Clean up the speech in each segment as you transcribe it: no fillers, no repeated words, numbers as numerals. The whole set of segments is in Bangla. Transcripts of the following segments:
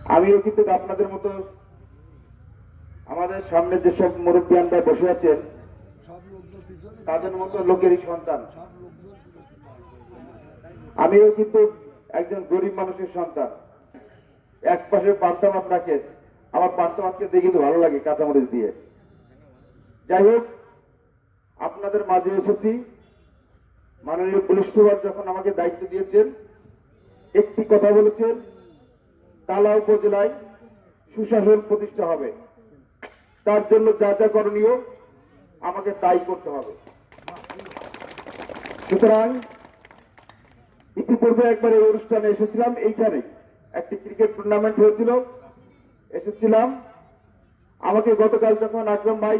আমিও কিন্তু আপনাদের মতো আমাদের সামনে যেসব মুরব্বিয়ানরা বসে আছেন তাদের মতো লোকেরই সন্তান। আমিও কিন্তু একজন গরিব মানুষের সন্তান। এক পাশে পান্তা ভাত রাখেন, আমার পান্তা ভাত খেতে কিন্তু ভালো লাগে কাঁচামরিচ দিয়ে। যাই হোক, আপনাদের মাঝে এসেছি। মাননীয় পুলিশ সুপার যখন আমাকে দায়িত্ব দিয়েছেন, একটি কথা বলেছেন, তালা উপজেলায় সুশাসন প্রতিষ্ঠা হবে, তার জন্য যা যা করণীয় আমাকে তাই করতে হবে। সুতরাং ইতিপূর্বে একবার এই অনুষ্ঠানে এসেছিলাম, এইখানে একটি ক্রিকেট টুর্নামেন্ট হয়েছিল, এসেছিলাম। আমাকে গতকাল যখন আকরাম ভাই,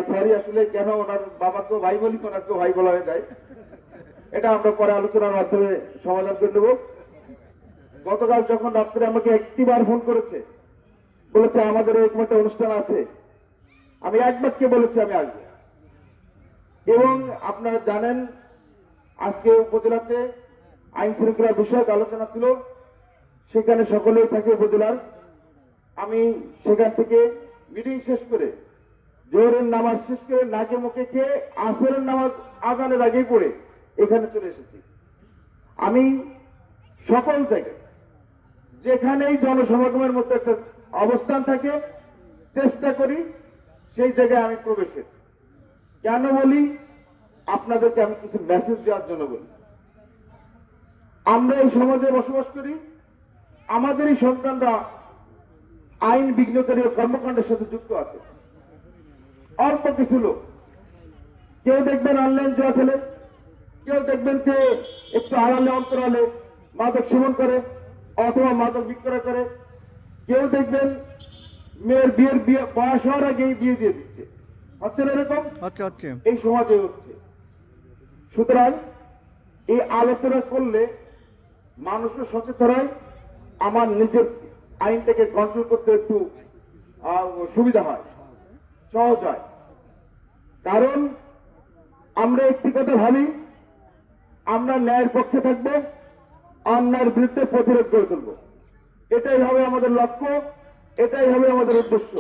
সরি আসলে কেন ওনার বাবাকেও ভাই বলি, ওনাকেও ভাই বলা হয়ে যায়, এটা আমরা পরে আলোচনার মাধ্যমে সমাধান করে নেব। গতকাল যখন রাত্রে আমাকে একটিবার ফোন করেছে, বলেছে আমাদের এরকম একটা অনুষ্ঠান আছে, আমি একবারকে বলেছি আমি আসবো। এবং আপনারা জানেন আজকে উপজেলাতে আইন শৃঙ্খলা বিষয়ক আলোচনা ছিল, সেখানে সকলেই থাকে উপজেলার। আমি সেখান থেকে মিটিং শেষ করে জোহরের নামাজ শেষ করে নাকে মুখে খেয়ে আসরের নামাজ আজানের আগেই পড়ে এখানে চলে এসেছি। আমি সকল জায়গায় যেখানেই জনসমাগমের মধ্যে একটা অবস্থান থাকে চেষ্টা করি সেই জায়গায় আমি প্রবেশের। কেন বলি? আপনাদেরকে আমি কিছু মেসেজ দেওয়ার জন্য বলি। আমরা এই সমাজে বসবাস করি, আমাদেরই সন্তানরা আইন বিঘ্নকারী কর্মকাণ্ডের সাথে যুক্ত আছে। অল্প কিছু লোক, কেউ দেখবেন অনলাইন জুয়া খেলে, কেউ দেখবেন যে একটু আড়ালে অন্তরালে মাদক সেবন করে অথবা মাদক বিক্রয় করে, কেউ দেখবেন মেয়ের বিয়ের বয়স হওয়ার আগেই বিয়ে দিয়ে দিচ্ছে। হচ্ছে না এরকম? হচ্ছে এই সমাজে হচ্ছে। সুতরাং এই আলোচনা করলে মানুষও সচেতন হয়, আমার নিজের আইনটাকে কন্ট্রোল করতে একটু সুবিধা হয়, সহজ হয়। কারণ আমরা একটি কথা ভাবি, আমরা ন্যায়ের পক্ষে থাকবো, অন্যায়ের বিরুদ্ধে প্রতিরোধ করে তুলব। এটাই হবে আমাদের লক্ষ্য, এটাই হবে আমাদের উদ্দেশ্য।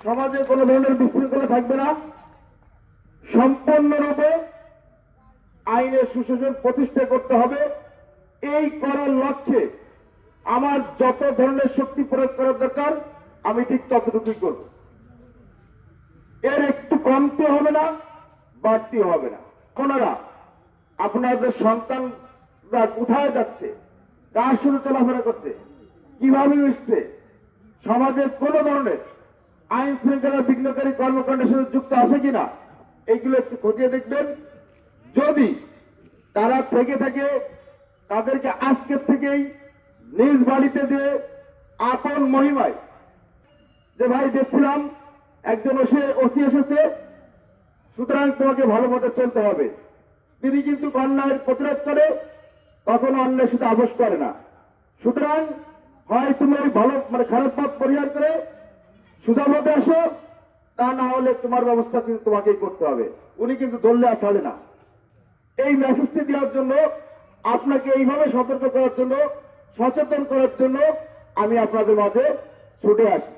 সমাজে কোনো ধরনের বিশৃঙ্খলা থাকবে না, সম্পূর্ণরূপে আইনের সুশাসন প্রতিষ্ঠা করতে হবে। এই করার লক্ষ্যে আমার যত ধরনের শক্তি প্রয়োগ করার দরকার আমি ঠিক ততটুকুই করব। এর একটু কমতে হবে না, বাড়তি হবে না। আপনারা আপনাদের সন্তানরা কোথায় যাচ্ছে, কার সাথে চলাফেরা করছে, কিভাবে মিশছে, সমাজের কোন ধরনের আইন শৃঙ্খলা বিঘ্নকারী কর্মকাণ্ডের সাথে যুক্ত আছে কিনা, এইগুলো একটু খতিয়ে দেখবেন। যদি তারা থেকে থাকে তাদেরকে আজকের থেকেই নিজ বাড়িতে যে আপন মহিমায়, যে ভাই দেখছিলাম একজন ওসি এসেছে, সুতরাং তোমাকে ভালো মতো চলতে হবে, তিনি কিন্তু অন্যায়ের প্রতিরোধ করে, কখনো অন্যায়ের সাথে আপোষ করে না। সুতরাং হয় তুমি ওই ভালো খারাপ পথ পরিহার করে সোজা পথে আসো, তা না হলে তোমার ব্যবস্থা কিন্তু তোমাকেই করতে হবে। উনি কিন্তু ধরলে আর ছাড়ে না। এই মেসেজটি দেওয়ার জন্য, আপনাকে এইভাবে সতর্ক করার জন্য, সচেতন করার জন্য আমি আপনাদের মাঝে ছুটে আসি।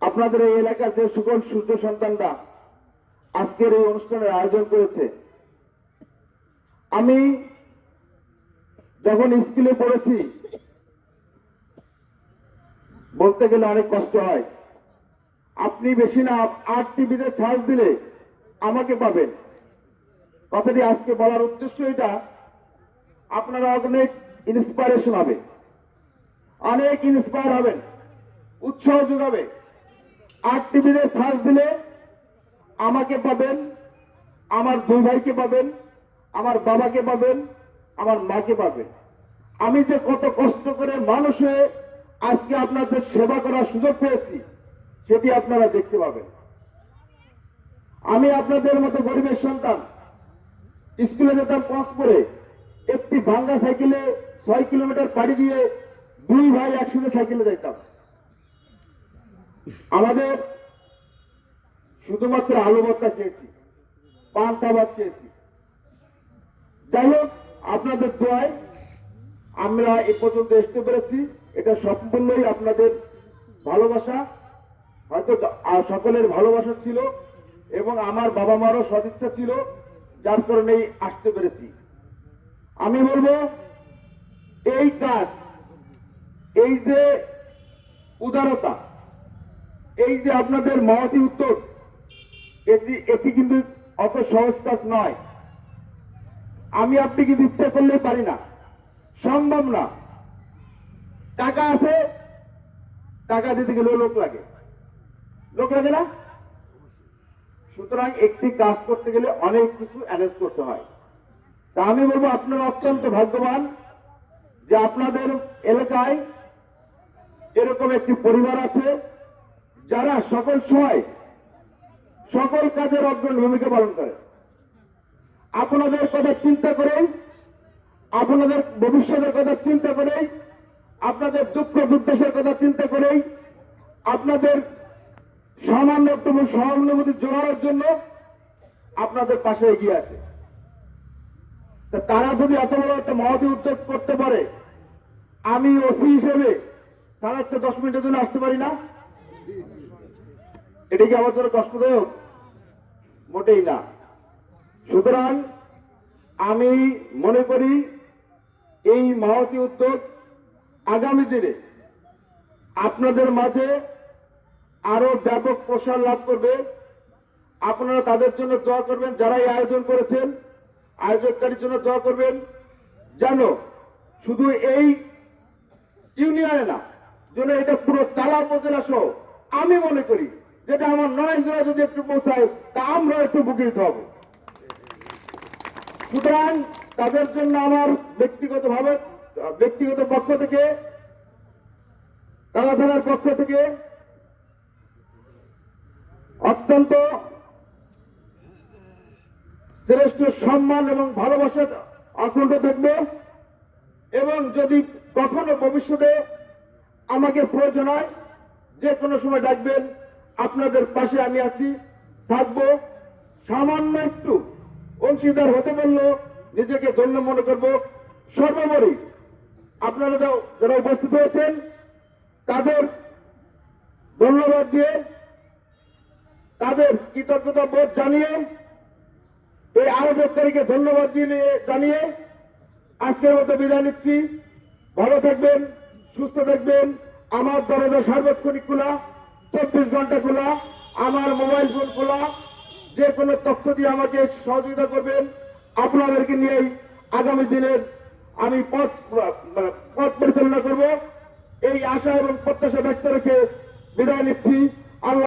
আপনাদের এই এলাকার যে সকল সূর্য সন্তানরা আজকের এই অনুষ্ঠানের আয়োজন করেছে, আমি যখন স্কুলে পড়েছি বলতে গেলে অনেক কষ্ট হয়। আপনি বেশি না 8 টিভিতে ছাড় দিলে আমাকে পাবেন। কথাটি আজকে বলার উদ্দেশ্য এটা, আপনারা অনেক ইন্সপায়ারেশন হবে, অনেক ইন্সপায়ার হবেন, উৎসাহ যোগাবে। 8 টিভিতে ছাড় দিলে আমাকে পাবেন, আমার 2 ভাইকে পাবেন, আমার বাবাকে পাবেন, আমার মাকে পাবেন। আমি যে কত কষ্ট করে মানুষ হয়ে আজকে আপনাদের সেবা করার সুযোগ পেয়েছি সেটি আপনারা দেখতে পাবেন। আমি আপনাদের মতো গরিবের সন্তান, স্কুলে যেতাম কসপুরে, একটি ভাঙ্গা সাইকেলে 6 কিলোমিটার পাড়ি দিয়ে 2 ভাই একসাথে সাইকেলে যাইতাম। আমাদের শুধুমাত্র আলু ভর্তা খেয়েছি, পান্তা ভাত খেয়েছি। যাই হোক, আপনাদের দোয়ায় আমরা এ পর্যন্ত আসতে পেরেছি। এটা সম্পূর্ণই আপনাদের ভালোবাসা, হয়তো সকলের ভালোবাসা ছিল এবং আমার বাবা মারও সদিচ্ছা ছিল, যার কারণেই আসতে পেরেছি। আমি বলবো এই কাজ, এই যে উদারতা, এই যে আপনাদের মহতী উদ্যোগ, এটি কিন্তু অত সহজ কাজ নয়। আমি আপনি কিন্তু ইচ্ছা করলেই পারি না, সম্ভব না। টাকা আছে, টাকা দিতে গেলেও লোক লাগে, লোক লাগে না? সুতরাং একটি কাজ করতে গেলে অনেক কিছু অ্যারেঞ্জ করতে হয়। তা আমি বলবো আপনারা অত্যন্ত ভাগ্যবান যে আপনাদের এলাকায় এরকম একটি পরিবার আছে যারা সকল সময় সকল কাজের অগ্রণী ভূমিকা পালন করে। আপনাদের কথা চিন্তা করেই, আপনাদের ভবিষ্যতের কথা চিন্তা করেই, আপনাদের দুঃখ দুর্দশার কথা চিন্তা করেই, আপনাদের সামান্য একটু সহানুভূতি জোগাড়ের জন্য আপনাদের পাশে এগিয়ে আসে। তা তারা যদি এত বড় একটা মহতী উদ্যোগ করতে পারে, আমি ওসি হিসেবে তারা একটা 10 মিনিটের জন্য আসতে পারি না? এটা কি আমার জন্য কষ্টদায়ক? মোটেই না। সুতরাং আমি মনে করি এই মহতী উদ্যোগ আগামী দিনে আপনাদের মাঝে আরো ব্যাপক প্রসার লাভ করবে। আপনারা তাদের জন্য দোয়া করবেন, যারা এই আয়োজন করেছেন, আয়োজককারীর জন্য দোয়া করবেন, যেন শুধু এই ইউনিয়নে না, যেন এটা পুরো তালা উপজেলা সহ আমি মনে করি যেটা আমার নয় জেলা যদি একটু পৌঁছায় তা আমরা একটু বুকিত হব। সুতরাং তাদের জন্য আমার ব্যক্তিগত পক্ষ থেকে, তালা থানার পক্ষ থেকে অত্যন্ত শ্রেষ্ঠ সম্মান এবং ভালোবাসা অকুণ্ঠ থাকবে। এবং যদি কখনো ভবিষ্যতে আমাকে প্রয়োজন হয়, যে কোনো সময় ডাকবেন, আপনাদের পাশে আমি আছি, থাকবো। সামান্য একটু অংশীদার হতে পারলেও নিজেকে ধন্য মনে করব। সর্বোপরি আপনারা যারা উপস্থিত হয়েছেন তাদের ধন্যবাদ দিয়ে, তাদের কৃতজ্ঞতা বোধ জানিয়ে, এই আয়োজককারীকে ধন্যবাদ জানিয়ে আজকের মতো বিদায় নিচ্ছি। ভালো থাকবেন, সুস্থ থাকবেন। আমার দরজা সার্বক্ষণিক খোলা, 24 ঘন্টা খোলা, আমার মোবাইল ফোন খোলা। যে কোনো তথ্য দিয়ে আমাকে সহযোগিতা করবেন। আপনাদেরকে নিয়েই আগামী দিনের আমি পথ পরিচালনা করব, এই আশা এবং প্রত্যাশা ব্যক্ত রেখে বিদায় নিচ্ছি। আল্লাহ